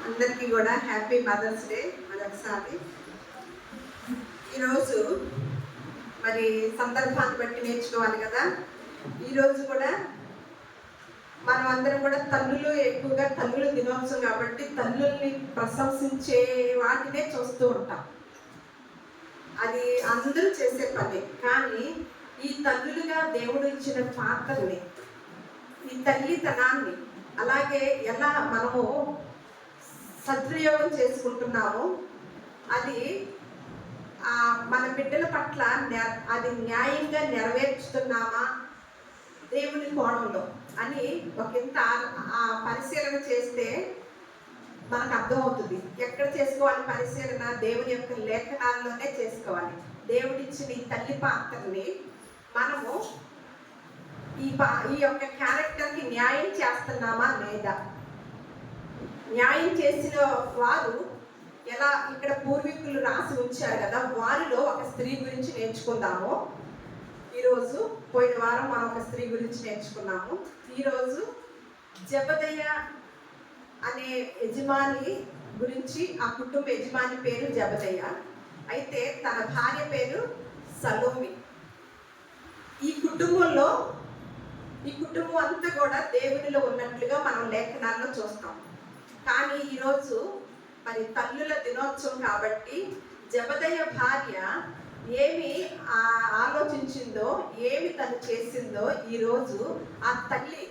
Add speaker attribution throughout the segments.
Speaker 1: అందరికీ కూడా happy mother's day మరొకసారి. ఈరోజు మరి సందర్భాన్ని బట్టి నేర్చుకోవాలి కదా. ఈరోజు కూడా మనం అందరం కూడా తల్లులు, ఎక్కువగా తల్లుల దినోత్సవం కాబట్టి తల్లుల్ని ప్రశంసించే వాటినే చూస్తూ ఉంటాం. అది అందరూ చేసే పని. కానీ ఈ తల్లులుగా దేవుడు ఇచ్చిన పాత్రని, ఈ తల్లితనాన్ని అలాగే ఎలా మనము సద్వినియోగం చేసుకుంటున్నాము, అది మన బిడ్డల పట్ల అది న్యాయంగా నెరవేర్చుతున్నామా దేవుని కోణంలో అని ఒకంత పరిశీలన చేస్తే మనకు అర్థమవుతుంది. ఎక్కడ చేసుకోవాలి పరిశీలన? దేవుని యొక్క లేఖనాల్లోనే చేసుకోవాలి. దేవుడిచ్చిన ఈ తల్లి పాత్రని మనము ఈ యొక్క క్యారెక్టర్కి న్యాయం చేస్తున్నామా లేదా? న్యాయం చేసిన వారు ఎలా, ఇక్కడ పూర్వీకులు రాసి ఉంచారు కదా, వారిలో ఒక స్త్రీ గురించి నేర్చుకుందాము. ఈరోజు పోయిన వారం మనం ఒక స్త్రీ గురించి నేర్చుకున్నాము. ఈరోజు జబదయ్య అనే యజమాని గురించి. ఆ కుటుంబ యజమాని పేరు జబదయ్య, అయితే తన భార్య పేరు సలోమి. ఈ కుటుంబం అంతా కూడా దేవునిలో ఉన్నట్లుగా మనం లేఖనాల్లో చూస్తాం. కానీ ఈరోజు మరి తల్లుల దినోత్సవం కాబట్టి జబదయ్య భార్య ఏమి ఆలోచించిందో, ఏమి తను చేసిందో, ఈరోజు ఆ తల్లి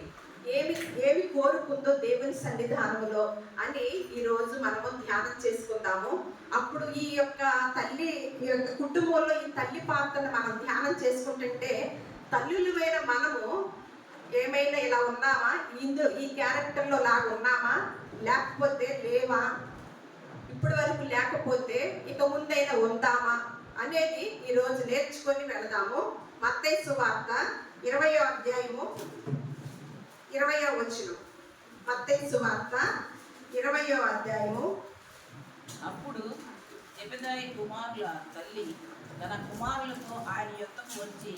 Speaker 1: ఏమి కోరుకుందో దేవుని సన్నిధానంలో అని ఈరోజు మనము ధ్యానం చేసుకుందాము. అప్పుడు ఈ యొక్క కుటుంబంలో ఈ తల్లి పాత్రను మనం ధ్యానం చేసుకుంటుంటే తల్లులమైన మనము ఏమైనా ఇలా ఉన్నామా, ఈ క్యారెక్టర్లో లాగా ఉన్నామా, లేకపోతే లేవా, ఇప్పటి వరకు లేకపోతే ఇక ముందైనా ఉందామా అనేది ఈరోజు నేర్చుకొని వెళదాము. మత్తయి సువార్త 20వ అధ్యాయము 20వ వచనం. మత్తయి సువార్త 20వ అధ్యాయము.
Speaker 2: అప్పుడు జెబెదాయి కుమారుల తల్లి తన కుమారులతో ఆయన యొద్దకు వచ్చి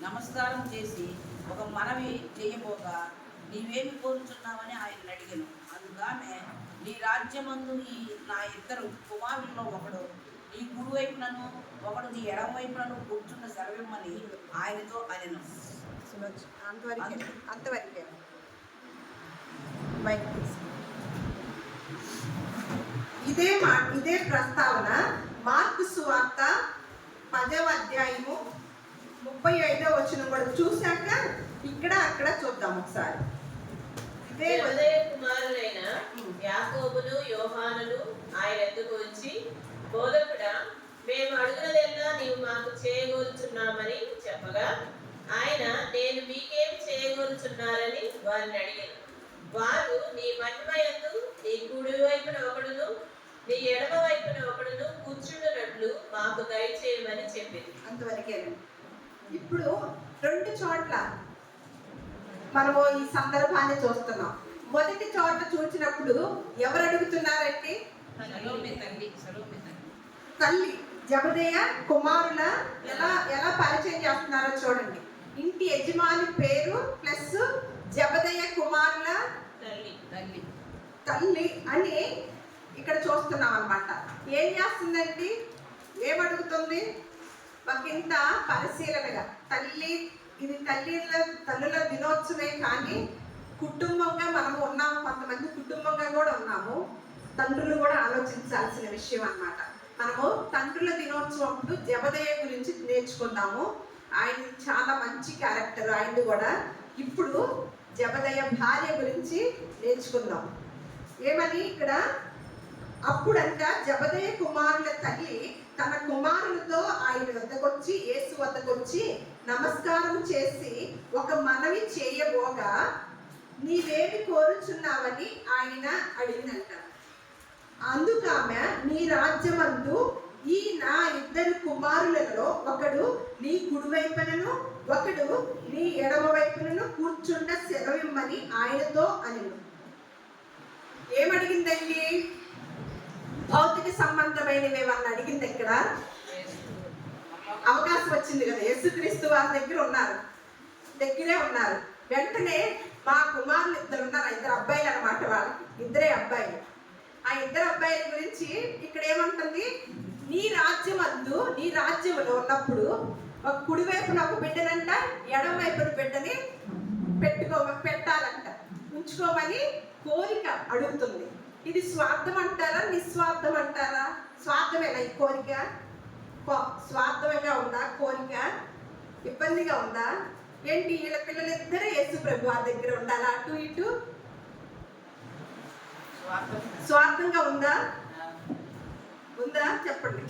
Speaker 2: నమస్కారం చేసి ఒక మనవి చేయబోగా, నీవేమి కోరుచున్నావని ఆయన అడిగాను. అందుకనే, నీ రాజ్యమందు నా ఇద్దరు కుమారుల్లో ఒకడు నీ కుడి వైపునను ఒకడు నీ ఎడమ వైపునను కూర్చున్న సెలవిమ్మని ఆయనతో అనెను.
Speaker 1: అంతవరకే ఇదే ప్రస్తావన మార్కు సువార్త 10వ అధ్యాయము 35వ వచనం కూడా చూశాక ఇక్కడ అక్కడ చూద్దాం ఒకసారి.
Speaker 3: జబదయ్య కుమారులైన యాకోబును యోహానును ఆయన ఎద్దుకు వచ్చి, బోధకుడా, మేము అడుగునదెల్లా నీవు మాకు చేయగోరుచున్నామని చెప్పగా, ఆయన, నేను మీకేం చేయగోరుచున్నారని వారిని అడిగాను. వారు, నీ మహిమయందు నీ కుడి వైపున ఒకడును నీ ఎడమ వైపున ఒకడును కూర్చుండునట్లు మాకు దయచేయమని చెప్పింది.
Speaker 1: అంతవరకే. ఇప్పుడు 2 చోట్ల మనము ఈ సందర్భాన్ని చూస్తున్నాం. మొదటి చోట చూసినప్పుడు ఎవరు అడుగుతున్నారంటే తల్లి జబదయ్య కుమారుల ఎలా పరిచయం చేస్తున్నారో చూడండి. ఇంటి యజమాని పేరు ప్లస్ జబదయ్య కుమారుల తల్లి అని ఇక్కడ చూస్తున్నాం అన్నమాట. ఏం చేస్తుందండి? ఏమడుగుతుంది? ఒకంత పరిశీలనగా ఇది తల్లుల దినోత్సవమే, కానీ కుటుంబంగా మనము ఉన్నాము. కొంతమంది కుటుంబంగా కూడా ఉన్నాము. తండ్రులు కూడా ఆలోచించాల్సిన విషయం అన్నమాట. మనము తండ్రుల దినోత్సవం అప్పుడు జబదయ్య గురించి నేర్చుకుందాము. ఆయన చాలా మంచి క్యారెక్టర్ ఆయనది కూడా. ఇప్పుడు జబదయ్య భార్య గురించి నేర్చుకుందాం. ఏమని ఇక్కడ, అప్పుడంట జబదయ్య కుమారుల తల్లి తన కుమారులతో ఆయన వద్దకొచ్చి, యేసు వద్దకొచ్చి నమస్కారం చేసి ఒక మనవి చేయబోగా, నీవేమి కోరుచున్నావని ఆయన అడిగినంట. అందుకామె, నీ రాజ్యమందు ఈ నా ఇద్దరు కుమారులలో ఒకడు నీ కుడివైపునను ఒకడు నీ ఎడమ వైపునను కూర్చుండ సెలవిమ్మని ఆయనతో అనెను. ఏమడిగిందండి? భౌతిక సంబంధమైనవి ఏమన్నా అడిగింది? ఇక్కడ అవకాశం వచ్చింది కదా. యేసుక్రీస్తు వారి దగ్గరే ఉన్నారు. వెంటనే మా కుమారులు 2 ఉన్నారు, 2 అబ్బాయిలు అన్నమాట. వాళ్ళకి 2 అబ్బాయిలు. ఆ ఇద్దరు అబ్బాయిల గురించి ఇక్కడ ఏమంటుంది, నీ రాజ్యంలో ఉన్నప్పుడు ఒక కుడి వైపున ఒక బిడ్డనంట, ఎడమ వైపున బిడ్డని పెట్టాలంట, ఉంచుకోమని కోరిక అడుగుతుంది. ఇది స్వార్థం అంటారా, నిస్వార్థం అంటారా? స్వార్థమేనా ఈ కోరిక? స్వార్థంగా ఉందా కోరిక? ఇబ్బందిగా ఉందా ఏంటి? వీళ్ళ పిల్లలిద్దరే యేసు ప్రభు వారి దగ్గర ఉండాలా? అటు ఇటు స్వార్థంగా ఉందా? ఉందా చెప్పండి.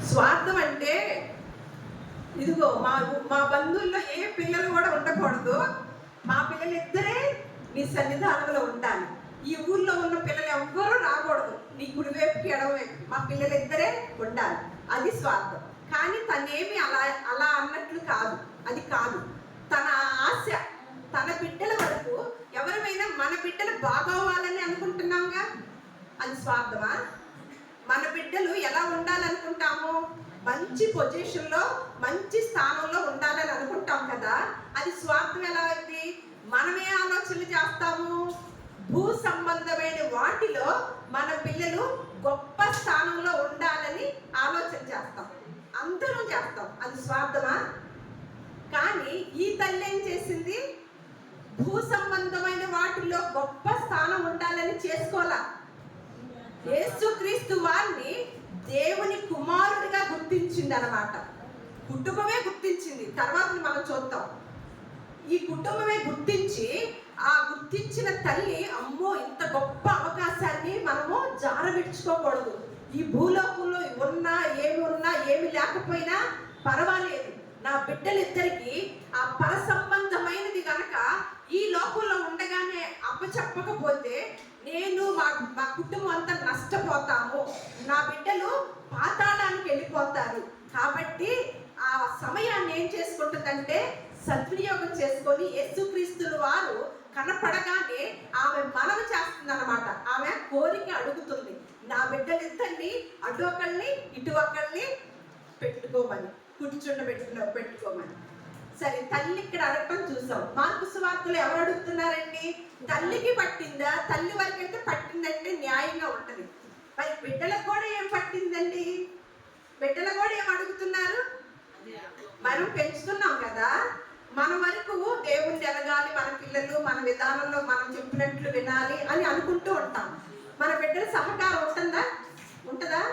Speaker 1: స్వార్థం అంటే ఇదిగో మా బంధువుల్లో ఏ పిల్లలు కూడా ఉండకూడదు, మా పిల్లలు ఇద్దరే నీ సన్నిధానంలో ఉండాలి, ఈ ఊళ్ళో ఉన్న పిల్లలు ఎవ్వరూ రాకూడదు, నీ కుడివైపుకి ఎడమవైపు మా పిల్లలు ఇద్దరే ఉండాలి. అది స్వార్థం. కానీ తనేమి అలా అన్నట్లు కాదు, అది కాదు. తన ఆశ తన బిడ్డల వరకు, ఎవరైనా మన బిడ్డలు బాగోవాలని అనుకుంటున్నాంగా, అది స్వార్థమా? మన బిడ్డలు ఎలా ఉండాలనుకుంటాము? మంచి పొజిషన్లో మంచి స్థానంలో ఉండాలని అనుకుంటాం కదా, అది స్వార్థం ఎలా అయింది? మనమే ఆలోచనలు చేస్తాము, భూ సంబంధమైన వాటిలో మన పిల్లలు గొప్ప స్థానంలో ఉండాలని ఆలోచన చేస్తాం, అందరం చేస్తాం. అది స్వార్థమా? కానీ ఈ తల్లి ఏం చేసింది? భూ సంబంధమైన వాటిల్లో గొప్ప స్థానం ఉండాలని చేసుకోవాలా. యేసుక్రీస్తు వారిని దేవుని కుమారుడిగా గుర్తించింది అన్నమాట. కుటుంబమే గుర్తించింది, తర్వాత మనం చూద్దాం. ఈ కుటుంబమే గుర్తించి, ఆ గుర్తించిన తల్లి, అమ్మో ఇంత గొప్ప అవకాశాన్ని మనము జారవిడ్చుకోకూడదు. ఈ భూలోకంలో ఉన్నా ఏమి లేకపోయినా పర్వాలేదు, నా బిడ్డలిద్దరికి ఆ పర సంబంధమైనది కనుక ఈ లోకంలో ఉండగానే అప్పచెప్పకపోతే నేను మా కుటుంబం అంతా నష్టపోతాము, నా బిడ్డలు పాతాళానికి వెళ్ళిపోతారు. కాబట్టి ఆ సమయాన్ని ఏం చేసుకుంటుందంటే సద్వినియోగం చేసుకొని యేసుక్రీస్తుల వారు కనపడగానే ఆమె మనవి చేస్తుంది అన్నమాట. ఆమె కోరిక అడుగుతుంది, నా బిడ్డలిద్దరిని అటు ఒకళ్ళని ఇటు ఒకళ్ళని పెట్టుకోమని, పెట్టుకోమని. సరే, తల్లి ఇక్కడ అడగటం చూసాం. మార్కు సువార్తలో ఎవరు అడుగుతున్నారండి? తల్లికి పట్టిందా? తల్లి వరకు అయితే పట్టిందంటే న్యాయంగా ఉంటది. మరి బిడ్డలకు కూడా ఏం పట్టిందండి? బిడ్డలు కూడా ఏం అడుగుతున్నారు? మనం పెంచుతున్నాం కదా, మన వరకు దేవుణ్ణి ఎదగాలి, మన పిల్లలు మన విధానంలో మనం చెప్పినట్లు వినాలి అని అనుకుంటూ ఉంటాం. మన బిడ్డల సహకారం ఉంటుందా?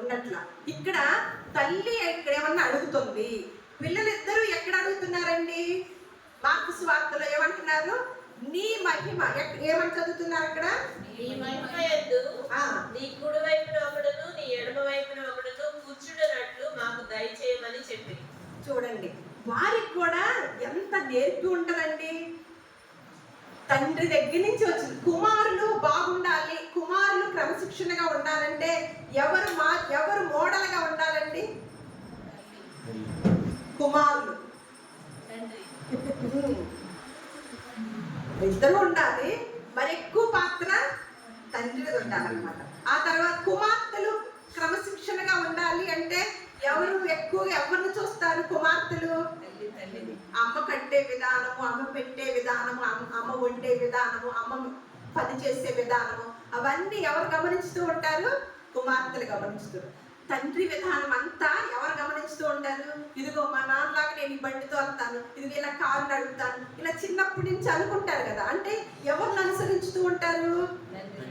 Speaker 1: ఉన్నట్ల. ఇక్కడ తల్లి ఇక్కడ ఏమన్నా అడుగుతుంది, పిల్లలిద్దరూ ఎక్కడ అడుగుతున్నారండి? మార్కు సువార్తలో ఏమంటున్నారు? నీ మహిమ. ఏమని చదువుతున్నారు అక్కడ?
Speaker 3: నీ మహిమ యందు నీ కుడి వైపున ఒకడును నీ ఎడమ వైపున ఒకడును కూర్చుండునట్లు మాకు దయచేయమని చెప్పి.
Speaker 1: చూడండి, వారికి కూడా ఎంత నేర్పి ఉంటదండి. తండ్రి దగ్గర నుంచి వచ్చింది. కుమారులు బాగుండాలి, కుమారులు క్రమశిక్షణగా ఉండాలంటే ఎవరు మోడల్గా ఉండాలండి? కుమారులు ఇద్దరు ఉండాలి. మరి ఎక్కువ పాత్ర తండ్రిది ఉండాలన్నమాట. ఆ తర్వాత కుమార్తెలు క్రమశిక్షణగా ఉండాలి అంటే ఎవరిని చూస్తారు? కుమార్తెలు అమ్మ కట్టే విధానము, అమ్మ పెట్టే విధానము, అమ్మ వండే విధానము, అమ్మ పని చేసే విధానము, అవన్నీ ఎవరు గమనిస్తూ ఉంటారు? కుమార్తెలు గమనిస్తారు. తండ్రి విధానం అంతా ఎవరు గమనిస్తూ ఉంటారు? ఇదిగో మా నాన్నలాగా నేను ఈ బండితో వెళ్తాను, ఇదిగో ఇలా కారు నడుపుతాను, ఇలా చిన్నప్పటి నుంచి అనుకుంటారు కదా. అంటే ఎవరిని అనుసరిస్తూ ఉంటారు?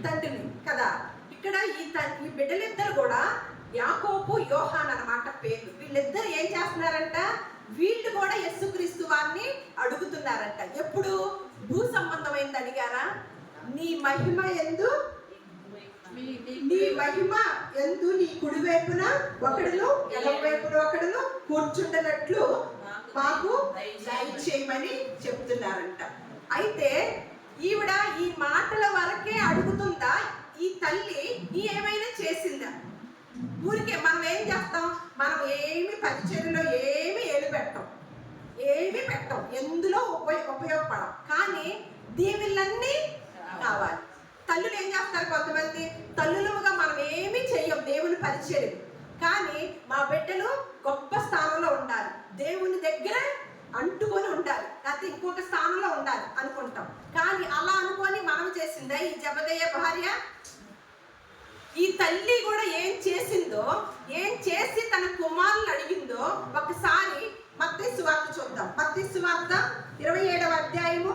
Speaker 1: తండ్రిని కదా. ఇక్కడ ఈ బిడ్డలిద్దరు కూడా యాకోబు, యోహాన్ అన్నమాట పేర్లు. వీళ్ళిద్దరు ఏం చేస్తున్నారంట? వీళ్ళు కూడా యేసుక్రీస్తు వారిని అడుగుతున్నారంట. ఎప్పుడు? భూ సంబంధమైంది అడిగారా? నీ మహిమ యందు నీ కుడి వైపున ఒకడును ఎడమ వైపున ఒకడును కూర్చుండనట్లు మాకు దయచేయమని చెప్తున్నారంట. అయితే ఈవిడ ఈ మాటల వరకే అడుగుతుందా? ఈ తల్లి ఏమైనా చేసిందా? ఊరికే మనం ఏం చేస్తాం? మనం ఏమి పరిచర్యలో ఏమి పెట్టం, ఎందులో ఉపయోగపడం. కానీ దీవులన్నీ కావాలి. తల్లులు ఏం చేస్తారు? కొంతమంది తల్లులుగా మనం ఏమీ చెయ్యం దేవుని పరిచర్యలు, కానీ మా బిడ్డలు గొప్ప స్థానంలో ఉండాలి, దేవుని దగ్గర అంటుకొని ఉండాలి, నా లేకపోతే ఇంకొక స్థానంలో ఉండాలి అనుకుంటాం. కానీ అలా అనుకొని మనం చేసిందా ఈ జెబెదయి భార్య? ఈ తల్లి కూడా ఏం చేసిందో, ఏం చేసి తన కుమారులు అడిగిందో ఒకసారి మత్తయి సువార్త చూద్దాం. మత్తయి సువార్త 27వ అధ్యాయము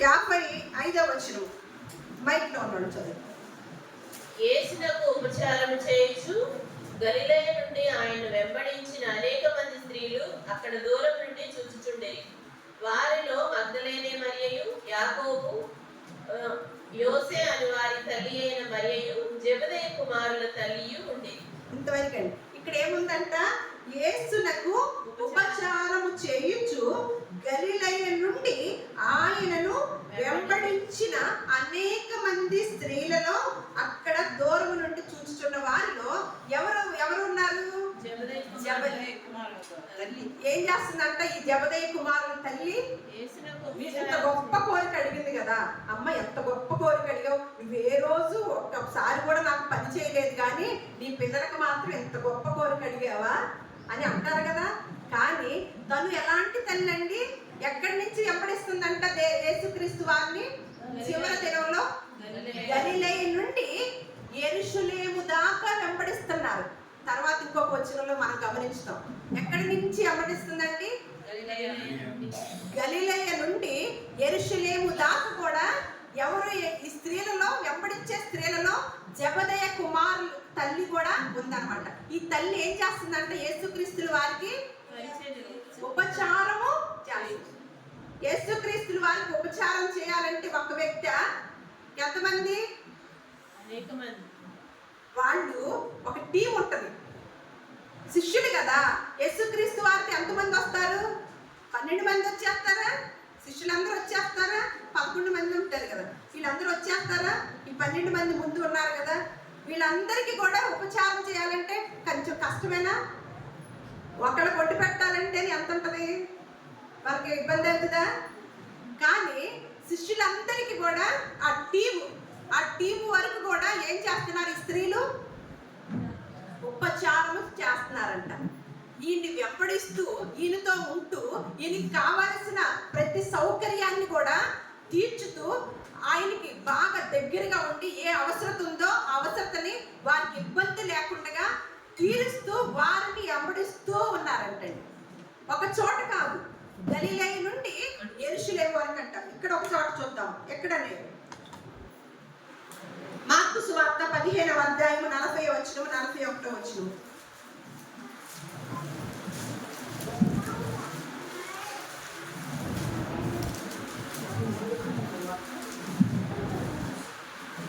Speaker 1: 55వ వచనం. మైక్లో ఉన్నాడు చదువు.
Speaker 3: యేసునకు ఉపచారం చేయుచు గలిలయ నుండి ఆయన వెంబడించిన అనేక మంది స్త్రీలు అక్కడ దూరం నుండి చూచుచుండేవి. వారిలో మగ్దలేనే మరియయు, యాకోబు, యోసే అని వారి తల్లి అయిన మరియయు, జెబెదయి కుమారుల తల్లియు ఉండేది.
Speaker 1: ఇంతవరకండి. ఇక్కడ ఏముందంట? యేసునకు ఉపచారము చేయుచు గలిలయ నుండి ఆయనను వెంబడించిన అనేక మంది స్త్రీలలో అక్కడ దూరం నుండి చూచుచున్న వారిలో ఎవరు ఉన్నారు? జెబెదయి
Speaker 2: తల్లి
Speaker 1: ఏం చేస్తుందంట? ఈ జెబెదయి కుమారుల తల్లి ఇంత గొప్ప కోరిక అడిగింది కదా. అమ్మ ఎంత గొప్ప కోరిక అడిగావు, నువ్వు ఏ రోజు ఒక్కసారి కూడా నాకు పని చేయలేదు, కానీ నీ పిల్లలకు మాత్రం ఎంత గొప్ప కోరిక అడిగావా అని అంటారు కదా. కానీ తను ఎలాంటి తల్లి అండి? ఎక్కడి నుంచి వెంబడిస్తుందంట యేసుక్రీస్తు వారిని? చివరి దినంలో గలిలయ నుండి యెరూషలేము దాకా వెంబడిస్తున్నారు. తర్వాత ఇంకొక వచనంలో మనం గమనిస్తాం. ఎక్కడి నుంచి వెంబడిస్తుందండి? గలిలయ నుండి యెరూషలేము దాకా కూడా ఎవరు? ఈ స్త్రీలలో, వెంబడించే స్త్రీలలో జెబెదయి కుమారుల తల్లి కూడా ఉందన్నమాట. ఈ తల్లి ఏం చేస్తుందంటే యేసుక్రీస్తుల వారికి ఉపచారము చేస్తుంది. యేసుక్రీస్తుల వారికి ఉపచారం చేయాలంటే ఒక వ్యక్తి, ఎంతమంది?
Speaker 3: అనేక మంది.
Speaker 1: వాళ్ళు ఒక టీం ఉంటుంది. శిష్యులు కదా. యేసుక్రీస్తు వారికి ఎంతమంది వస్తారు? 12 మంది వచ్చేస్తారా? శిష్యులందరూ వచ్చేస్తారా? 11 మంది ఉంటారు కదా. వీళ్ళందరూ వచ్చేస్తారా? ఈ 12 మంది ముందు ఉన్నారు కదా. వీళ్ళందరికీ కూడా ఉపచారం చేయాలంటే కొంచెం కష్టమేనా? ఒకళ్ళు కొట్టి పెట్టాలంటే ఎంత ఉంటుంది? వాళ్ళకి ఇబ్బంది అవుతుందా? కానీ శిష్యులందరికీ కూడా ఆ టీము వరకు కూడా ఏం చేస్తున్నారు? ఈ స్త్రీలు ఉపచారము చేస్తున్నారంట. ఈయన్ని వెంబడిస్తూ, ఈయనతో ఉంటూ, ఈయనకి కావలసిన ప్రతి సౌకర్యాన్ని కూడా తీర్చుతూ, ఆయనకి బాగా దగ్గరగా ఉండి ఏ అవసరత ఉందో ఆ అవసరతని వారికి ఇబ్బంది లేకుండా తీరుస్తూ వారిని వెంబడిస్తూ ఉన్నారంటండి. ఒక చోట కాదు, గలిలయ నుండి యెరూషలేము వరకు అంట. ఇక్కడ ఒక చోట చూద్దాం. ఎక్కడనే? మార్కు సువార్త 15వ అధ్యాయము 40వ వచనం, 41వ వచనం.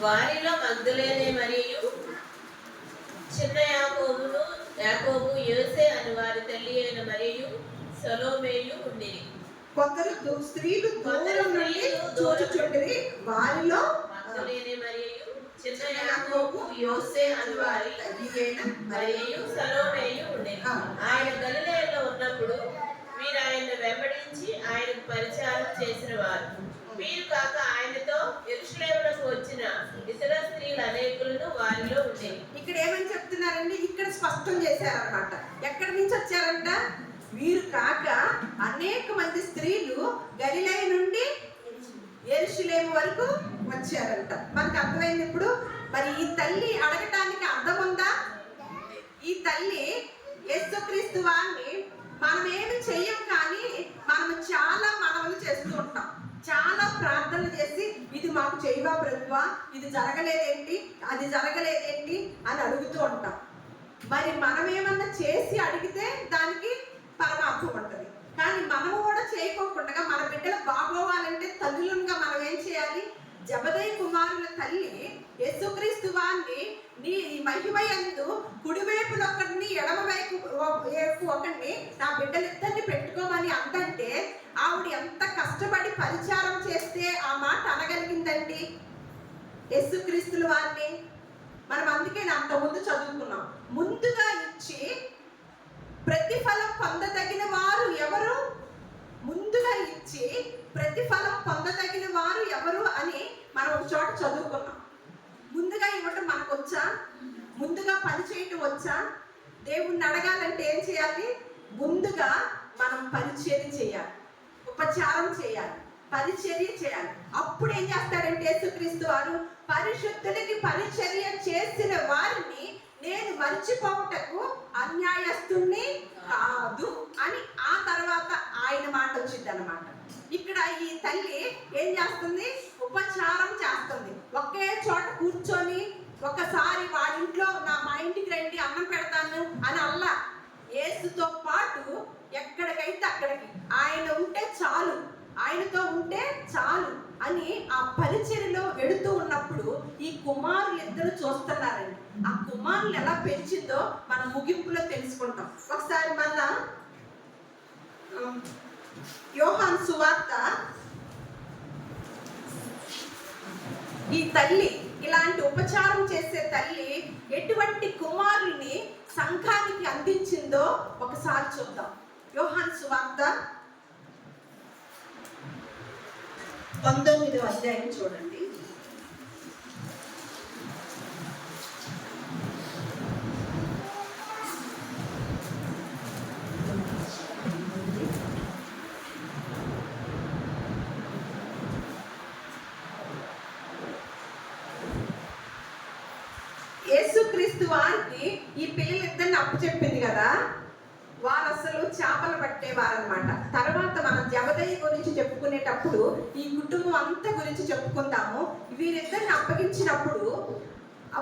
Speaker 3: వారిలో మగ్దలేనే మరియు చిన్న యాకోబు, యోసే అని వారి తల్లి అయిన మరియు సలోమేయు ఉండేది.
Speaker 1: కొందరు స్త్రీలు దూరం నుండి చూచుచుండిరి. వారిలో
Speaker 3: మగ్దలేనే మరియు చిన్న యాకోబు, యోసే అని వారి తల్లి అయిన మరియు సలోమేయు ఉండేది. ఆయన గలిలయలో ఉన్నప్పుడు వీరు ఆయన్ని వెంబడించి ఆయనకు పరిచారం చేసిన వారు. వీరు కాక ఆయనతో యెరూషలేమునకు వచ్చిన ఇతర స్త్రీలు అనేకులను వారిలో ఉండేవి.
Speaker 1: ఇక్కడ ఏమని చెప్తున్నారండి? ఇక్కడ స్పష్టం చేశారన్నమాట. ఎక్కడి నుంచి వచ్చారంట? వీరు కాక అనేక మంది స్త్రీలు గలిలయ నుండి యెరూషలేము వరకు వచ్చారంట. మనకు అర్థమైంది ఇప్పుడు. మరి ఈ తల్లి అడగటానికి అర్థం ఉందా? ఈ తల్లి యేసుక్రీస్తు వారిని మనం ఏమి చెయ్యం, కానీ మనం చాలా మనవులు చేస్తూ ఉంటాం. చాలా ప్రార్థనలు చేసి, ఇది మాకు చేయవా ప్రభువా, ఇది జరగలేదేంటి, అది జరగలేదేంటి అని అడుగుతూ ఉంటాం. మరి మనం ఏమన్నా చేసి అడిగితే దానికి పరమార్థం ఉంటుంది. కానీ మనము కూడా చేయకోకుండా మన బిడ్డలు బాగోవాలంటే తల్లులుగా మనం ఏం చేయాలి? జెబెదయి కుమారుల తల్లి యేసుక్రీస్తు వారిని నీ మహిమయందు కుడివైపున ఒకరిని, ఎడమవైపు ఒకరిని, నా బిడ్డలిద్దరిని పెట్టుకోమని అందంటే ఆవిడ ఎంత కష్టపడి పరిచారం చేస్తే ఆ మాట అనగలిగిందండి యేసుక్రీస్తుల వారిని. మనం అందుకే అంత ముందు చదువుకున్నాం. ముందుగా ఇచ్చి ప్రతిఫలం పొందదగిన వారు ఎవరు? ముందుగా ఇచ్చి ప్రతిఫలం పొందదగిన వారు ఎవరు అని మనం ఒక చోట చేయటం వచ్చా? దేవుణ్ణి అడగాలంటే ఏం చేయాలి? ముందుగా మనం పరిచర్య చేయాలి, ఉపచారం చేయాలి, పరిచర్య చేయాలి. అప్పుడు ఏం చేస్తాడంటే యేసుక్రీస్తు వారు, పరిశుద్ధులకి పరిచర్య చేసిన వారిని నేను మర్చిపోవటకు అన్యాయస్తుణ్ణి కాదు అని ఆ తర్వాత ఆయన మాట వచ్చింది అన్నమాట. ఇక్కడ ఈ తల్లి ఏం చేస్తుంది? ఉపచారం చేస్తుంది. ఒకే చోట కూర్చొని ఒకసారి వాడింట్లో మా ఇంటికి రండి అన్నం పెడతాను అని అల్లా, యేసుతో పాటు ఎక్కడికైతే అక్కడికి ఆయన ఉంటే చాలు, ఆయనతో ఉంటే చాలు అని ఆ పరిచర్యలో వెడుతూ ఉన్నప్పుడు ఈ కుమారులు ఇద్దరు చూస్తున్నారండి. ఆ కుమారులు ఎలా పెంచిందో మనం ముగింపులో తెలుసుకుంటాం. ఒకసారి మళ్ళా యోహాను సువార్త, ఈ తల్లి ఇలాంటి ఉపచారం చేసే తల్లి ఎటువంటి కుమారుల్ని సంఘానికి అందించిందో ఒకసారి చూద్దాం. యోహాను సువార్త 19వ అధ్యాయం చూడండి. యేసుక్రీస్తు వారికి ఈ పిల్లలిద్దరిని అప్పచెప్పింది కదా, వారు అసలు చేపలు పట్టేవారనమాట. తర్వాత మనం జబదయి గురించి చెప్పుకునేటప్పుడు ఈ కుటుంబం అంతా గురించి చెప్పుకుంటాము. వీరిద్దరిని అప్పగించినప్పుడు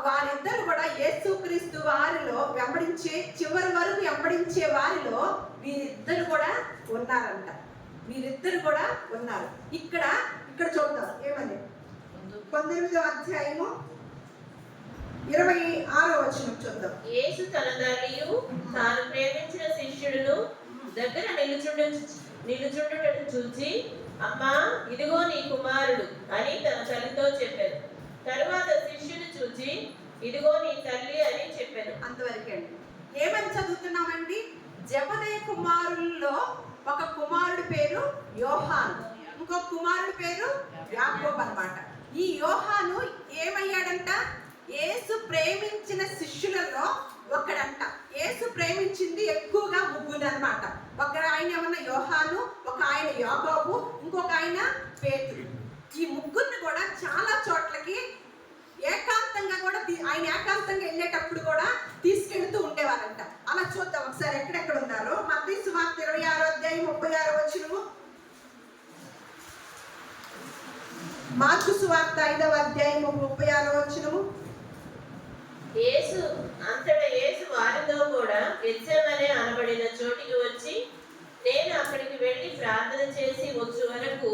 Speaker 1: వారిద్దరు కూడా యేసుక్రీస్తు వారిలో వెంబడించే, చివరి వరకు వెంబడించే వారిలో వీరిద్దరు కూడా ఉన్నారంట. వీరిద్దరు కూడా ఉన్నారు. ఇక్కడ చూద్దాం ఏమని, 19వ అధ్యాయము 26వ వచనం చూద్దాం.
Speaker 3: యేసు తన తల్లియు తాను ప్రేమించిన శిష్యుడును దగ్గర నిలుచుండుటను చూచి, అమ్మా ఇదిగో నీ కుమారుడు అని తన తల్లితో చెప్పాను. తరువాత శిష్యుడు చూచి, ఇదిగో నీ తల్లి అని చెప్పాను.
Speaker 1: అంతవరకే అండి. ఏమని చదువుతున్నామండి? జబదయి కుమారుల్లో ఒక కుమారుడి పేరు యోహాను, ఇంకో కుమారుడి పేరు యాకోబు అన్నమాట. ఈ యోహాను ఏమయ్యాడంట? యేసు ప్రేమించిన శిష్యులలో ఒకడంట. యేసు ప్రేమించింది ఎక్కువగా ముగ్గురు అన్నమాట. ఒక ఆయన ఏమన్నా యోహాను, ఒక ఆయన యాకోబు, ఇంకొక ఆయన పేతురు. ఈ ముగ్గురిని కూడా చాలా చోట్లకి ఏకాంతంగా కూడా ఆయన ఏకాంతంగా వెళ్ళేటప్పుడు కూడా తీసుకెళ్తూ ఉండేవారంట. అలా చూద్దాం ఒకసారి ఎక్కడెక్కడ ఉన్నారో. మత్తయి సువార్త 26వ అధ్యాయం 36వ వచనము, మార్కు సువార్త 5వ అధ్యాయం 36వ వచనము.
Speaker 3: యేసు వారితో కూడా గెత్సేమనే అనబడిన చోటికి వచ్చి, నేను అక్కడికి వెళ్ళి ప్రార్థన చేసి వచ్చు వరకు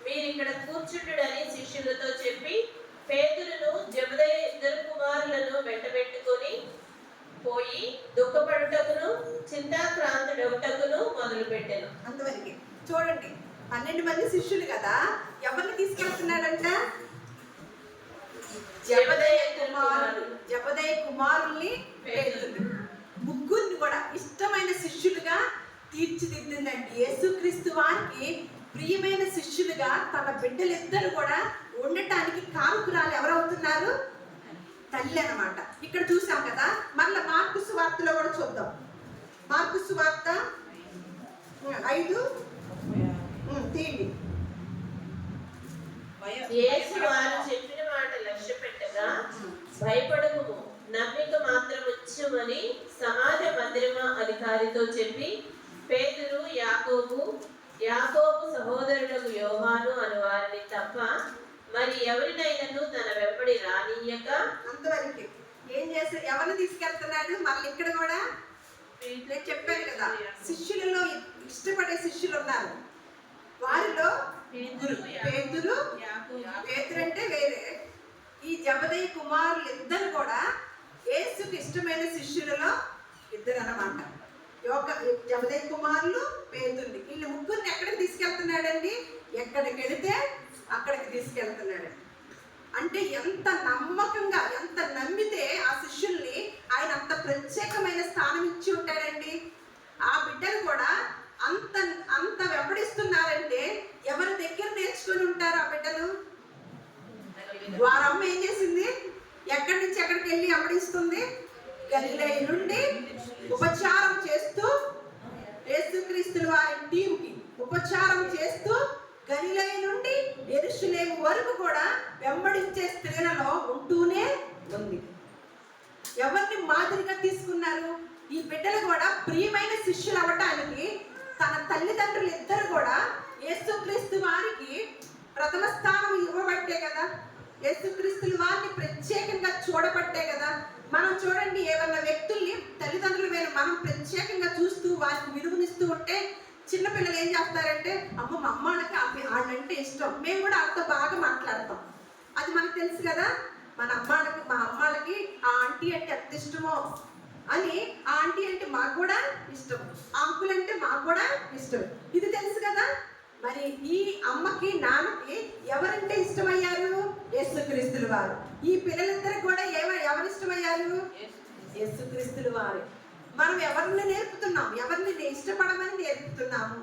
Speaker 3: మీరు ఇక్కడ కూర్చుంటుడని శిష్యులతో చెప్పి, పేతురును జబదయి ఇద్దరు కుమారులను వెంటబెట్టుకొని పోయి దుఃఖపడుటకును చింతాక్రాంతుడొకటకును మొదలు పెట్టాను.
Speaker 1: అంతవరకు చూడండి. 12 మంది శిష్యులు కదా, ఎవరిని తీసుకెళ్తున్నాడంట? జబదయి కుమారుల్ని, పేతురుని, ముగ్గురిని కూడా ఇష్టమైన శిష్యులుగా తీర్చిదిద్దిందండి. యేసుక్రీస్తు వారికి ప్రియమైన శిష్యులుగా తన బిడ్డలిద్దరు కూడా ఉండటానికి కారకురాలు ఎవరవుతున్నారు? తల్లి అన్నమాట. ఇక్కడ చూసాం కదా. మళ్ళీ మార్కు సువార్తలో కూడా చూద్దాం. మార్కు సువార్త 5 తీయండి.
Speaker 3: యేసు వారు చెప్పిన మాట లక్ష్య పెట్టగా, భయపడకుము, నమ్మిక మాత్రం వచ్చమని సమాజ మందిరమ అధికారితో చెప్పి, పేతురు యాకోబు సహోదరులకు యోహాను అను వారిని తప్ప మరి ఎవరినైనాను తన వెంబడి రానియ్యక.
Speaker 1: అంతవరకు ఏం చేసి ఎవరిని తీసుకెళ్తున్నాడు? మళ్ళీ ఇక్కడ కూడా నేను చెప్పాను కదా, శిష్యులలో ఇష్టపడే శిష్యులు ఉన్నారు. వారిలో పేతురు అంటే వేరే. ఈ జబదయి కుమారులు ఇద్దరు కూడా యేసుకి ఇష్టమైన శిష్యులలో ఇద్దరు అన్నమాట. జబదయి కుమారులు, పేతురుని, వీళ్ళు ముగ్గురిని ఎక్కడికి తీసుకెళ్తున్నాడండి? ఎక్కడికి వెళితే అక్కడికి తీసుకెళ్తున్నాడు. అంటే ఎంత నమ్మకంగా, ఎంత నమ్మితే ఆ శిష్యుల్ని ఆయన అంత ప్రత్యేకమైన స్థానం ఇచ్చి ఉంటాడండి. ఆ బిడ్డలు కూడా అంత వెంబడిస్తున్నారంటే ఎవరి దగ్గర నేర్చుకుని ఉంటారు ఆ బిడ్డలు? వారమ్మ ఏం చేసింది? ఎక్కడి నుంచి ఎక్కడికి వెళ్ళి వెంబడిస్తుంది? గలిలయ నుండి ఉపచారం చేస్తూ యేసుక్రీస్తుల వారి టీంకి ఉపచారం చేస్తూ గలిలయ నుండి యెరూషలేము వరకు కూడా వెంబడించే స్త్రీలలో ఉంటూనే ఉంది. ఎవరిని మాదిరిగా తీసుకున్నారు? ఈ బిడ్డలు కూడా ప్రియమైన శిష్యులు అవ్వటానికి తన తల్లిదండ్రులు ఇద్దరు కూడా యేసుక్రీస్తు వారికి ప్రథమ స్థానం ఇవ్వబట్టే కదా, యేసుక్రీస్తుల వారిని ప్రత్యేకంగా చూడబట్టే కదా. మనం చూడండి, ఏమన్నా వ్యక్తుల్ని తల్లిదండ్రుల మీద మనం ప్రత్యేకంగా చూస్తూ వారికి విలువనిస్తూ ఉంటే చిన్నపిల్లలు ఏం చేస్తారంటే, అమ్మ మా అమ్మాళ్ళకి వాళ్ళంటే ఇష్టం, మేము కూడా వాళ్ళతో బాగా మాట్లాడతాం. అది మనకు తెలుసు కదా. మా అమ్మాళ్ళకి ఆ ఆంటీ అంటే ఎంత ఇష్టమో అని, ఆ ఆంటీ అంటే మాకు కూడా ఇష్టం, ఆ అంకుల్ అంటే మాకు కూడా ఇష్టం, ఇది తెలుసు కదా. మరి ఈ అమ్మకి నాన్నకి ఎవరంటే ఇష్టమయ్యారు? యేసుక్రీస్తుల వారు. ఈ పిల్లలిద్దరు కూడా ఎవరు ఇష్టమయ్యారు? యేసుక్రీస్తుల వారు. మనం ఎవరిని నేర్పుతున్నాం? ఎవరిని ఇష్టపడమని నేర్పుతున్నాము?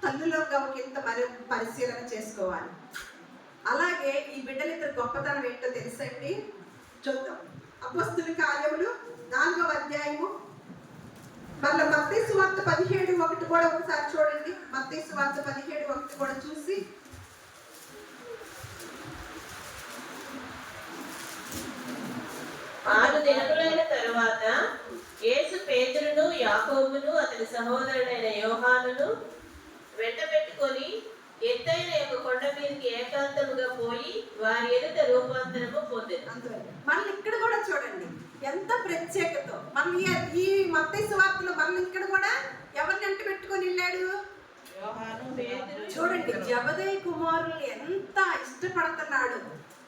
Speaker 1: తల్లులోగా ఇంత మరి పరిశీలన చేసుకోవాలి. అలాగే ఈ బిడ్డలిద్దరు గొప్పతనం ఏంటో తెలుసండి. చూద్దాం. అపోస్తుల కార్యములు 4వ అధ్యాయము, మళ్ళీ మత్తయి సువార్త 17:1 కూడా ఒకసారి చూడండి. మత్తయి సువార్త 17:1 కూడా చూసి,
Speaker 3: ఆరు దినములైన తరువాత యేసు పేతురును, యాకోబును, అతని సహోదరుడైన యోహానును వెంట పెట్టుకొని ఎత్తైన ఒక కొండ మీదకి ఏకాంతముగా పోయి వారి ఎదుట రూపాంతరము పొందెను.
Speaker 1: అందువల్ల మళ్ళీ ఇక్కడ కూడా చూడండి ఎంత ప్రత్యేకత. మనం ఈ మత్తయి సువార్తలో మళ్ళీ ఇక్కడ కూడా ఎవరిని వెంట పెట్టుకొని వెళ్ళాడు? చూడండి, జబదయి కుమారులు ఎంత ఇష్టపడుతున్నాడు.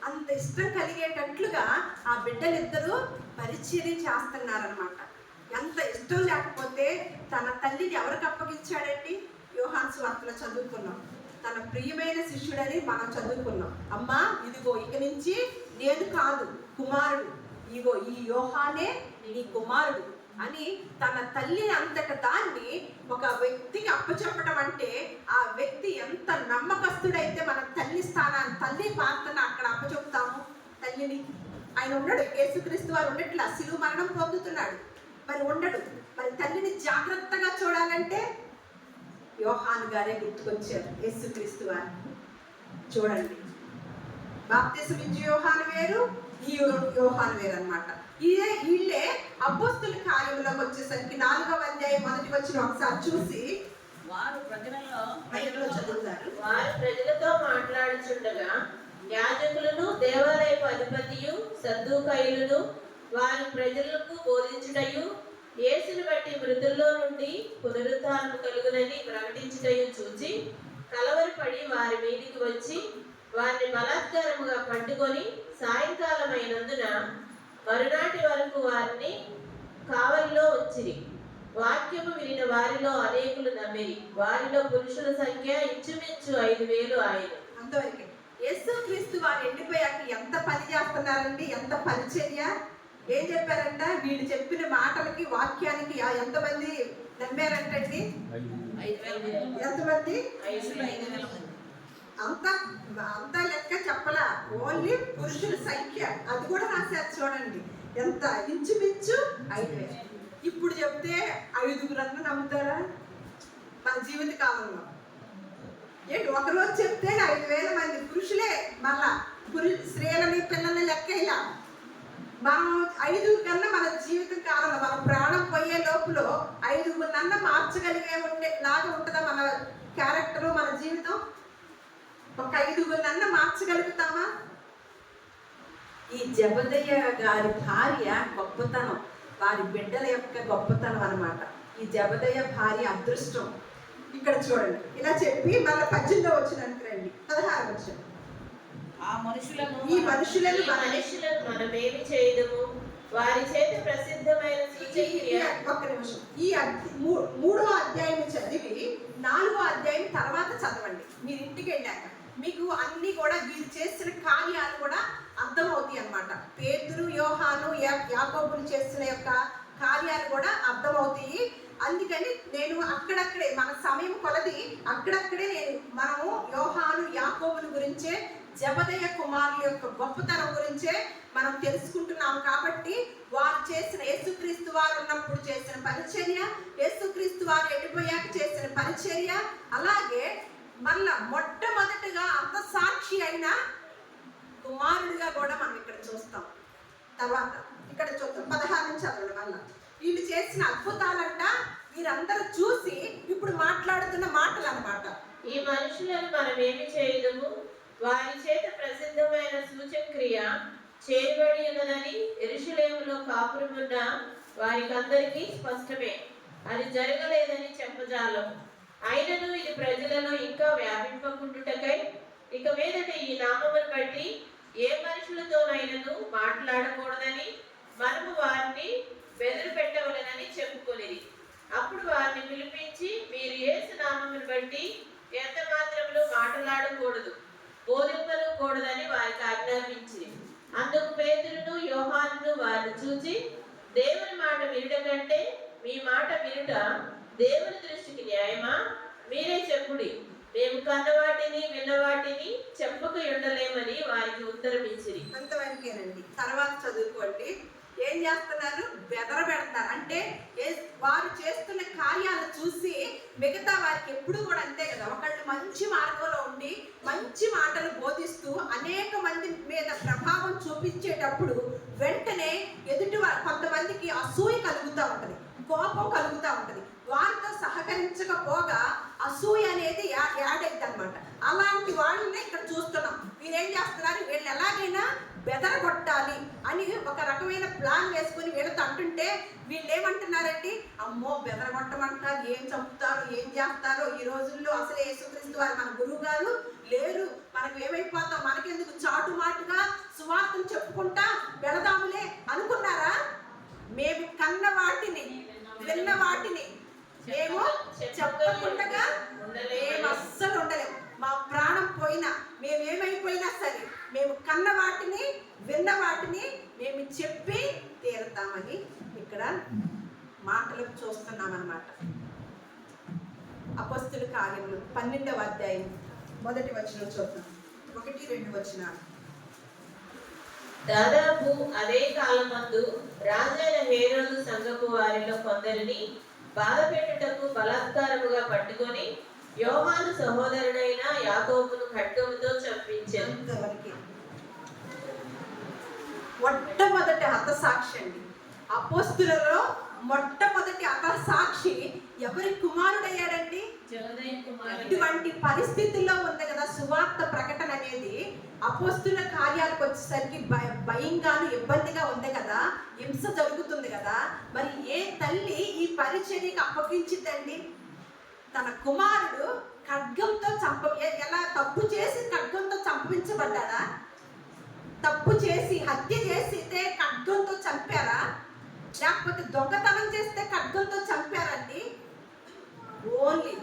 Speaker 1: అంత ఇష్టం కలిగేటట్లుగా ఆ బిడ్డలిద్దరూ పరిచర్య చేస్తున్నారనమాట. ఎంత ఇష్టం లేకపోతే తన తల్లిని ఎవరికి అప్పగించాడండి? యోహాను సువార్తలో చదువుకున్నాం. తన ప్రియమైన శిష్యుడని మనం చదువుకున్నాం. అమ్మా ఇదిగో ఇక నుంచి నేను కాదు కుమారుడు, ఇగో ఈ యోహానే నీ కుమారుడు అని తన తల్లి అంతట దాన్ని ఒక వ్యక్తికి అప్పచెప్పడం అంటే ఆ వ్యక్తి ఎంత నమ్మకస్తుడైతే మన తల్లి స్థానాన్ని, తల్లి పాత్రను అక్కడ అప్పచెప్తాము. తల్లిని ఆయన ఉండడు, యేసుక్రీస్తు వారు ఉండట్లా, శిలువ మరణం పొందుతున్నాడు, మరి ఉండడు. మరి తల్లిని జాగ్రత్తగా చూడాలంటే యోహాను గారే గుర్తుకొచ్చారు. యేసుక్రీస్తు వారు చూడండి, బాప్తిసం ఇచ్చే యోహాను వేరు, ఈ యోహాను వేరు అనమాట. వీళ్ళే అపోస్తుల కార్యములోకి వచ్చేసరికి 4వ అధ్యాయం 1వ వచనం ఒకసారి చూసి,
Speaker 2: వారు ప్రజలలో
Speaker 1: చదువుతారు.
Speaker 3: వారు ప్రజలతో మాట్లాడుచుండగా యాజకులను, దేవాలయపు అధిపతియు, సద్దూకయులను వారు ప్రజలకు బోధించుటయు, యేసుని బట్టి మృతుల్లో నుండి పునరుద్ధానం కలుగునని ప్రకటించుటయు చూచి కలవరపడి వారి మీదికి వచ్చి వారిని బలాత్కారముగా పట్టుకొని సాయంకాలం అయినందున మరునాటి వరకు వారిని కావలిలో ఉంచిరి. వాక్యము వినిన వారిలో అనేకులు నమ్మిరి. వారిలో పురుషుల సంఖ్య ఇంచుమించు 5,000 ఆయన.
Speaker 1: అంతవరకే. యేసుక్రీస్తు వారు ఎండిపోయాక ఎంత పని చేస్తున్నారండి, ఎంత పరిచర్య. ఏం చెప్పారంట? వీళ్ళు చెప్పిన మాటలకి, వాక్యానికి ఎంతమంది నమ్మారంటండి?
Speaker 2: 5,000.
Speaker 1: ఎంతమంది?
Speaker 2: 5,000.
Speaker 1: అంత లెక్క చెప్పలా, ఓన్లీ పురుషుల సంఖ్య. అది కూడా రాశారు చూడండి. ఎంత? ఇంచుమించు 5,000. ఇప్పుడు చెప్తే 5గురన్నా నమ్ముతారా మన జీవిత కాలంలో? ఏంటి, ఒకరోజు చెప్తే 5,000 మంది పురుషులే. మళ్ళా స్త్రీలని, పిల్లల్ని లెక్క ఇలా మనం 5 కన్నా మన జీవిత కాలంలో, మన ప్రాణం పోయే లోపల 5గురన్నా మార్చగలిగే లాగా ఉంటుందా మన క్యారెక్టరు, మన జీవితం? ఒక 5గురన్నా మార్చగలుగుతామా? ఈ జబదయ్య గారి భార్య గొప్పతనం, వారి బిడ్డల యొక్క గొప్పతనం అన్నమాట. ఈ జబదయ్య భార్య అదృష్టం. ఇక్కడ చూడండి, ఇలా చెప్పి మళ్ళీ 18వ వచనానికి రండి. 16వ వచనం. ఈ మనుషులను
Speaker 3: మనమేమి చేయదము? వారి చేత ప్రసిద్ధమైన
Speaker 1: ఒక్క నిమిషం. ఈ 3వ అధ్యాయం చదివి 4వ అధ్యాయం తర్వాత చదవండి. మీరు ఇంటికి వెళ్ళాక మీకు అన్ని కూడా వీరు చేసిన కార్యాలు కూడా అర్థమవుతాయి అన్నమాట. పేతురు, యోహాను, యాకోబులు చేసిన యొక్క కార్యాలు కూడా అర్థమవుతాయి. అందుకని నేను అక్కడక్కడే, మన సమయం కొలది అక్కడక్కడే మనము యోహాను, యాకోబుల గురించే జబదయ్య కుమారుల యొక్క గొప్పతనం గురించే మనం తెలుసుకుంటున్నాం. కాబట్టి వారు చేసిన, యేసుక్రీస్తు వారు ఉన్నప్పుడు చేసిన పరిచర్య, యేసుక్రీస్తు వారు వెళ్ళిపోయాక చేసిన పరిచర్య, అలాగే మళ్ళా మొట్టమొదటిగా హతసాక్షి అయిన కుమారుడిగా కూడా మనం ఇక్కడ చూస్తాం. తర్వాత ఇక్కడ చూద్దాం 16 నుంచి చదవండి. మళ్ళా వీళ్ళు చేసిన అద్భుతాలంట వీరందరూ చూసి ఇప్పుడు మాట్లాడుతున్న మాటలు అన్నమాట.
Speaker 3: ఈ మనుషులను మనం ఏమి చేయదము, వారి చేత ప్రసిద్ధమైన సూచక్రియ చేయబడి ఉన్నదని యెరూషలేములో కాపురమున్న వారికందరికీ స్పష్టమే. అది జరగలేదని చెప్పజాలము. అయినను ఇది ప్రజలలో ఇంకా వ్యాపింపకుండుటకై ఇక మీదట ఈ నామమును బట్టి ఏ మనుషులతోనైనను మాట్లాడకూడదని మనము వారిని బెదిరి పెట్టవలెనని చెప్పుకొనిది. అప్పుడు వారిని పిలిపించి, మీరు యేసు నామమును బట్టి ఎంత మాత్రములు మాట్లాడకూడదు, బోధింపను కూడదని వారికి ఆజ్ఞాపించి, అందుకు పేతురును యోహానును వారిని చూచి, దేవుని మాట వినుట కంటే మీ మాట వినుట దేవుని దృష్టికి న్యాయమా? మీరే చెప్పుడి, మేము కన్నవాటిని విన్నవాటిని చెప్పక ఉండలేమని వారికి ఉత్తరం ఇచ్చిరి.
Speaker 1: అంతవరకేనండి. తర్వాత చదువుకోండి. ఏం చేస్తున్నారు? బెదరబెడతారు. అంటే వారు చేస్తున్న కార్యాలు చూసి మిగతా వారికి ఎప్పుడు కూడా అంతే కదా, ఒకళ్ళు మంచి మార్గంలో ఉండి మంచి మాటలు బోధిస్తూ అనేక మంది మీద ప్రభావం చూపించేటప్పుడు వెంటనే ఎదుటి కొంతమందికి అసూయ కలుగుతూ ఉంటుంది, కోపం కలుగుతూ ఉంటుంది. వారితో సహకరించకపోగా అసూయ అనేది యాడ్ అయింది అనమాట. అలాంటి వాళ్ళని ఇక్కడ చూస్తున్నాం. వీరేం చేస్తున్నారు? వీళ్ళు ఎలాగైనా బెదరగొట్టాలి అని ఒక రకమైన ప్లాన్ వేసుకుని వీళ్ళతో అంటుంటే వీళ్ళు ఏమంటున్నారండి? అమ్మో, బెదరగొట్టమంటున్నారు, ఏం చంపుతారు, ఏం చేస్తారో, ఈ రోజుల్లో అసలు యేసుక్రీస్తు వారు మన గురువు గారు లేరు, మనకు ఏమైపోతాం, మనకెందుకు చాటుమాటుగా సువార్తను చెప్పుకుంటా వెళదాములే అనుకున్నారా? మేము కన్న వాటిని విన్న వాటిని మేము చెప్పకుండా మేము అస్సలు ఉండలేము. మా ప్రాణం పోయినా, మేమేమైపోయినా సరే, మేము కన్న వాటిని విన్న వాటిని మేము చెప్పి తీరుతామని ఇక్కడ మాటలు చూస్తున్నాం అన్నమాట. అపొస్తలుల కార్యములు 12వ అధ్యాయం 1వ వచనం చూద్దాం. 1-2 వచనాలు.
Speaker 3: దాదాపు అదే కాలమందు రాజైన హేరోదు సంఘపు వారిలో కొందరిని బాధపెట్టుటకు బలాత్కారముగా పట్టుకొని యోహాను సహోదరుడైన యాకోబును ఖడ్గముతో చంపించారు.
Speaker 1: మొట్టమొదటి హతసాక్షి అండి. అపోస్తులలో మొట్టమొదటి హతసాక్షి ఎవరి కుమారుడయ్యాడండి?
Speaker 3: జబదయి కుమారుడు.
Speaker 1: ఇటువంటి పరిస్థితుల్లో ఉంది కదా సువార్త ప్రకటన అనేది. అపోస్తుల కార్యాలకు వచ్చేసరికి భయంగాను ఇబ్బందిగా ఉంది కదా, హింస జరుగుతుంది కదా. మరి ఏ తల్లి ఈ పరిచర్యకి అప్పగించిందండి? తన కుమారుడు ఖడ్గంతో ఎలా తప్పు చేసి ఖడ్గంతో చంపించబడ్డాడా? తప్పు చేసి హత్య చేసితే ఖడ్గంతో చంపారా? లేకపోతే దొంగతనం చేస్తే ఖడ్గంతో చంపారండి? ఓన్లీ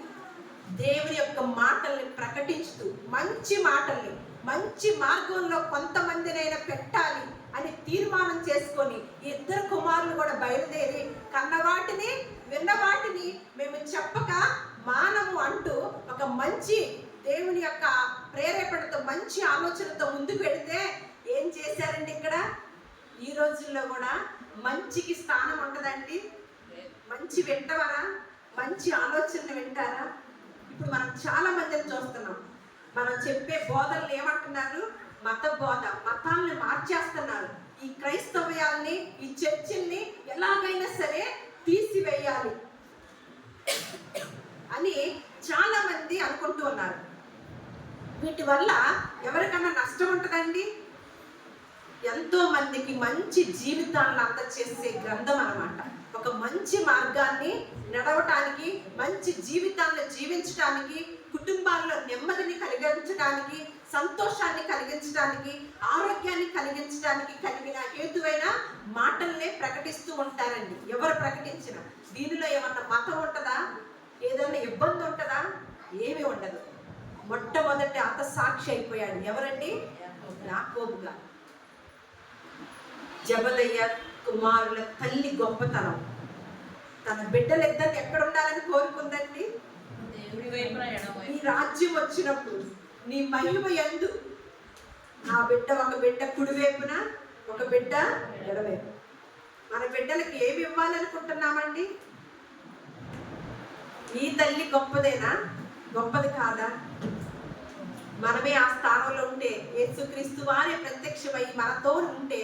Speaker 1: దేవుని యొక్క మాటల్ని ప్రకటిస్తూ మంచి మాటల్ని మంచి మార్గంలో కొంతమందినైనా పెట్టాలి అని తీర్మానం చేసుకొని ఇద్దరు కుమారులు కూడా బయలుదేరి కన్నవాటిని విన్నవాటిని మేము చెప్పక మానము అంటూ ఒక మంచి దేవుని యొక్క ప్రేరేపణతో మంచి ఆలోచనతో ముందుకు వెళితే ఏం చేశారండి? ఇక్కడ ఈ రోజుల్లో కూడా మంచికి స్థానం ఉంటుందండి. మంచి వింటవారా? మంచి ఆలోచనలు వింటారా? ఇప్పుడు మనం చాలా మందిని చూస్తున్నాం. మనం చెప్పే బోధనలు ఏమంటున్నారు? మత బోధ, మతాలను మార్చేస్తున్నారు. ఈ క్రైస్తవ్యాల్ని, ఈ చర్చిల్ని ఎలాగైనా సరే తీసివేయాలి అని చాలా మంది అనుకుంటూ ఉన్నారు. వీటి వల్ల ఎవరికన్నా నష్టం ఉంటుందండి? ఎంతో మందికి మంచి జీవితాలను అందచేసే గ్రంథం అన్నమాట. ఒక మంచి మార్గాన్ని నడవటానికి, మంచి జీవితాలను జీవించడానికి, కుటుంబాల్లో నెమ్మదిని కలిగించడానికి, సంతోషాన్ని కలిగించడానికి, ఆరోగ్యాన్ని కలిగించడానికి కలిగిన హేతువైన మాటల్నే ప్రకటిస్తూ ఉంటారండి. ఎవరు ప్రకటించినా దీనిలో ఏమన్నా మతం ఉంటుందా? ఏదైనా ఇబ్బంది ఉంటుందా? ఏమీ ఉండదు. మొట్టమొదటి హతసాక్షి అయిపోయాడు. ఎవరండి? యాకోబుగా. జబదయ్య కుమారుల తల్లి గొప్పతనం. తన బిడ్డలిద్దరిని ఎక్కడ ఉండాలని కోరుకుందండి?
Speaker 2: దేవుడి వైపున.
Speaker 1: నీ రాజ్యం వచ్చినప్పుడు, నీ మహిమ యందు ఆ బిడ్డ ఒక బిడ్డ కుడివైపున, ఒక బిడ్డ ఎడవైపు. మన బిడ్డలకి ఏమి ఇవ్వాలనుకుంటున్నామండి? ఈ తల్లి గొప్పదేనా? గొప్పది కాదా? మనమే ఆ స్థానంలో ఉంటే, యేసుక్రీస్తు వారే ప్రత్యక్షమై మనతో ఉంటే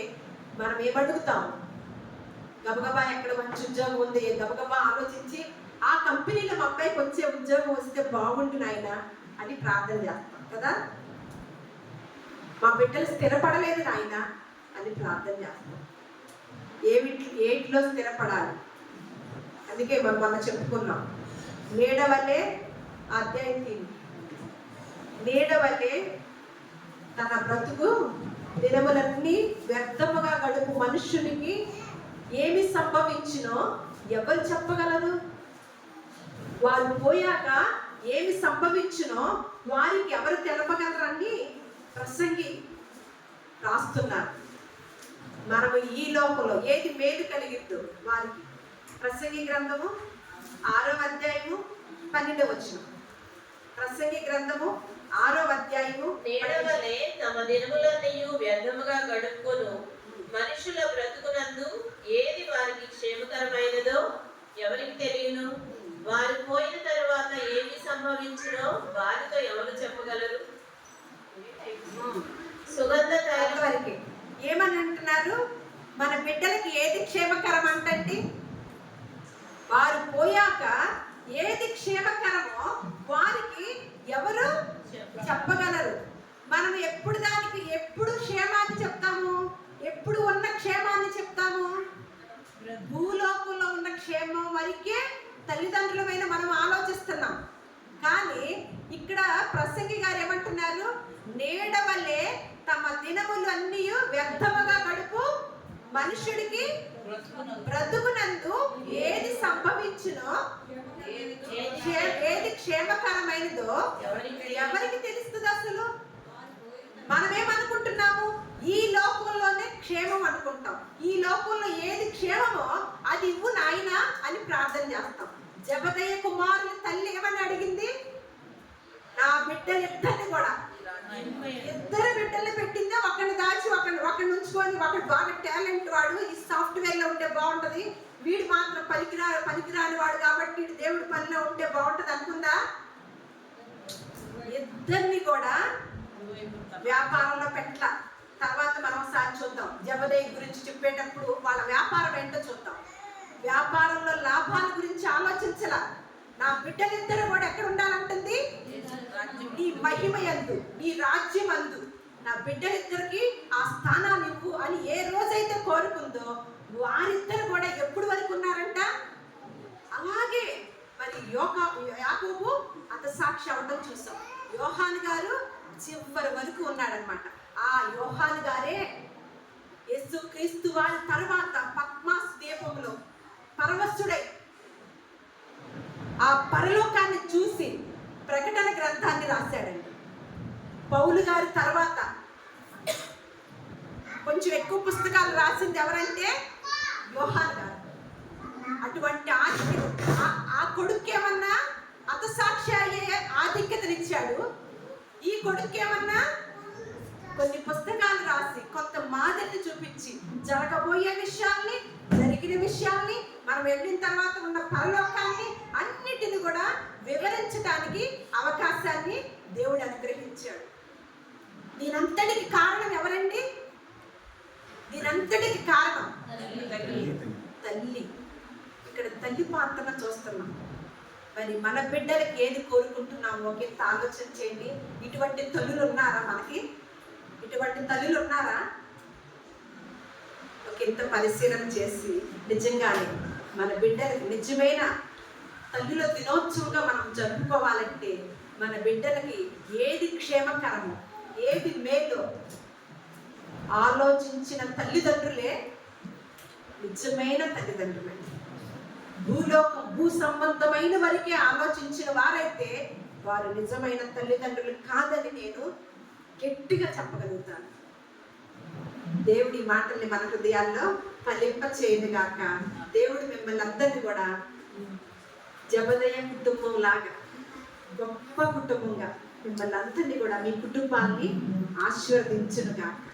Speaker 1: మనం ఏమడుగుతాం? గబగబా ఎక్కడ మంచి ఉద్యోగం ఉంది, గబగబా ఆలోచించి ఆ కంపెనీలో మా అబ్బాయికి వచ్చే ఉద్యోగం వస్తే బాగుండు నాయన అని ప్రార్థన చేస్తాం కదా. మా బిడ్డలు స్థిరపడలేదు నాయన అని ప్రార్థన చేస్తాం. ఏటిలో స్థిరపడాలి? అందుకే మనం మొన్న చెప్పుకున్నాం, నీడ వల్లే అధ్యాయం నీడ వల్లే తన బ్రతుకు దినములన్నీ వ్యర్థముగా గడుపు మనుష్యునికి ఏమి సంభవించినో ఎవరు చెప్పగలరు? వారు పోయాక ఏమి సంభవించినో వారికి ఎవరు తెలపగలరని ప్రసంగి రాస్తున్నారు. మనము ఈ లోకంలో ఏది మేలు కలిగిద్దో వారికి. ప్రసంగి గ్రంథము 6వ అధ్యాయము 12వ వచనం. ప్రసంగి గ్రంథము 6వ అధ్యాయము.
Speaker 3: నీడవలే తమ దినములన్నీయు వ్యర్థముగా గడుపుకొను మనుషుల బ్రతుకునందు ఏది వారికి క్షేమకరమైనదో ఎవరికి తెలియను. వారు పోయిన తరువాత ఏమి సంభవించినో వారితో ఎవరు చెప్పగలరు? సుగంధ
Speaker 1: వరకు ఏమని అంటున్నారు? మన బిడ్డలకి ఏది క్షేమకరం అంటే, వారు పోయాక ఏది క్షేమకరమో వారికి ఎవరు చెప్పగలరు. మనం ఎప్పుడు దానికి ఎప్పుడు క్షేమాన్ని చెప్తాము? ఎప్పుడు ఉన్న క్షేమాన్ని చెప్తాము? భూలోకంలో ఉన్న క్షేమం వరకే తల్లిదండ్రులమైన మనం ఆలోచిస్తున్నాం. కానీ ఇక్కడ ప్రసంగి గారు ఏమంటున్నారు? నీడ వల్లే తమ దినములు అన్నీ వ్యర్థముగా గడుపు మనుషుడికి బ్రతుకునందు ఏది సంభవించునో, ఏది క్షేమకరమైనదో ఎవరికి తెలుస్తుంది? అసలు మనమేమనుకుంటున్నాము? ఈ లోకంలోనే క్షేమం అనుకుంటాం. ఈ లోకంలో ఏది క్షేమమో అది ఇవ్వు నాయనా అని ప్రార్థన చేస్తాం. జబదయ్య కుమారుల తల్లి ఏమని అడిగింది? నా బిడ్డలిద్దరిని కూడా, ఇద్దరు బిడ్డలు పెట్టిందా? ఒకరిని దాచి ఒకరిని ఉంచుకొని, ఒకటి బాగా టాలెంట్ వాడు, ఈ సాఫ్ట్వేర్ లో ఉంటే బాగుంటది, వీడు మాత్రం పనికిరాని వాడు కాబట్టి వీడు దేవుడి పనిలో ఉంటే బాగుంటది అనుకుందా? ఇద్దరిని కూడా వ్యాపారంలో పెట్టల. తర్వాత మనం ఒకసారి చూద్దాం, జబదయ్య గురించి చెప్పేటప్పుడు వాళ్ళ వ్యాపారం ఏంటో చూద్దాం. వ్యాపారంలో లాభాల గురించి ఆలోచించలా. నా బిడ్డలిద్దరూ కూడా ఎక్కడ ఉండాలంటుంది? నీ మహిమ యందు, నీ రాజ్యం అందు నా బిడ్డలిద్దరికి ఆ స్థానాన్ని ఇవ్వు అని ఏ రోజైతే కోరుకుందో వారిద్దరు కూడా ఎప్పుడు వరకు ఉన్నారంట? అలాగే మరి యాకోబు హతసాక్షి అవ్వడం చూసాం. యోహాను గారు చివరి వరకు ఉన్నాడనమాట. ఆ యోహాను గారే యేసుక్రీస్తు వారి తర్వాత పద్మాస్ దీపంలో పరవశుడై ఆ పరలోకాన్ని చూసి ప్రకటన గ్రంథాన్ని రాశాడండి. పౌలు గారి తర్వాత కొంచెం ఎక్కువ పుస్తకాలు రాసింది ఎవరంటే యోహాను గారు. అటువంటి ఆ కొడుకేమన్నా హతసాక్షి అయ్యే ఆధిక్యతనిచ్చాడు. ఈ కొడుకేమన్నా కొన్ని పుస్తకాలు రాసి కొంత మాదిరిని చూపించి జరగబోయే విషయాల్ని, జరిగిన విషయాల్ని, మనం వెళ్ళిన తర్వాత ఉన్న పరలోకాన్ని అన్నిటిని కూడా వివరించడానికి అవకాశాన్ని దేవుడు అనుగ్రహించాడు. దీనంతటికి కారణం ఎవరండి? దీనంతటికి కారణం తల్లి. ఇక్కడ తల్లి పాత్రను చూస్తున్నాం. మరి మన బిడ్డలకి ఏది కోరుకుంటున్నామో ఒకంత ఆలోచన చేయండి. ఇటువంటి తల్లులు ఉన్నారా మనకి? ఇటువంటి తల్లులు ఉన్నారా? ఒకంత పరిశీలన చేసి నిజంగానే మన బిడ్డలకి నిజమైన తల్లుల దినోత్సవంగా మనం జరుపుకోవాలంటే మన బిడ్డలకి ఏది క్షేమకరమో, ఏది మేలో ఆలోచించిన తల్లిదండ్రులే నిజమైన తల్లిదండ్రులే. భూ సంబంధమైన వరకే ఆలోచించిన వారైతే వారు నిజమైన తల్లిదండ్రులు కాదని నేను గట్టిగా చెప్పగలుగుతాను. దేవుడి మాటల్ని మన హృదయాల్లో ఫలింప చేయనుగాక. దేవుడు మిమ్మల్ని అందరినీ కూడా జబదయ్య కుటుంబం లాగా గొప్ప కుటుంబంగా మిమ్మల్ని అందరినీ కూడా మీ కుటుంబాన్ని ఆశీర్వదించునుగాక.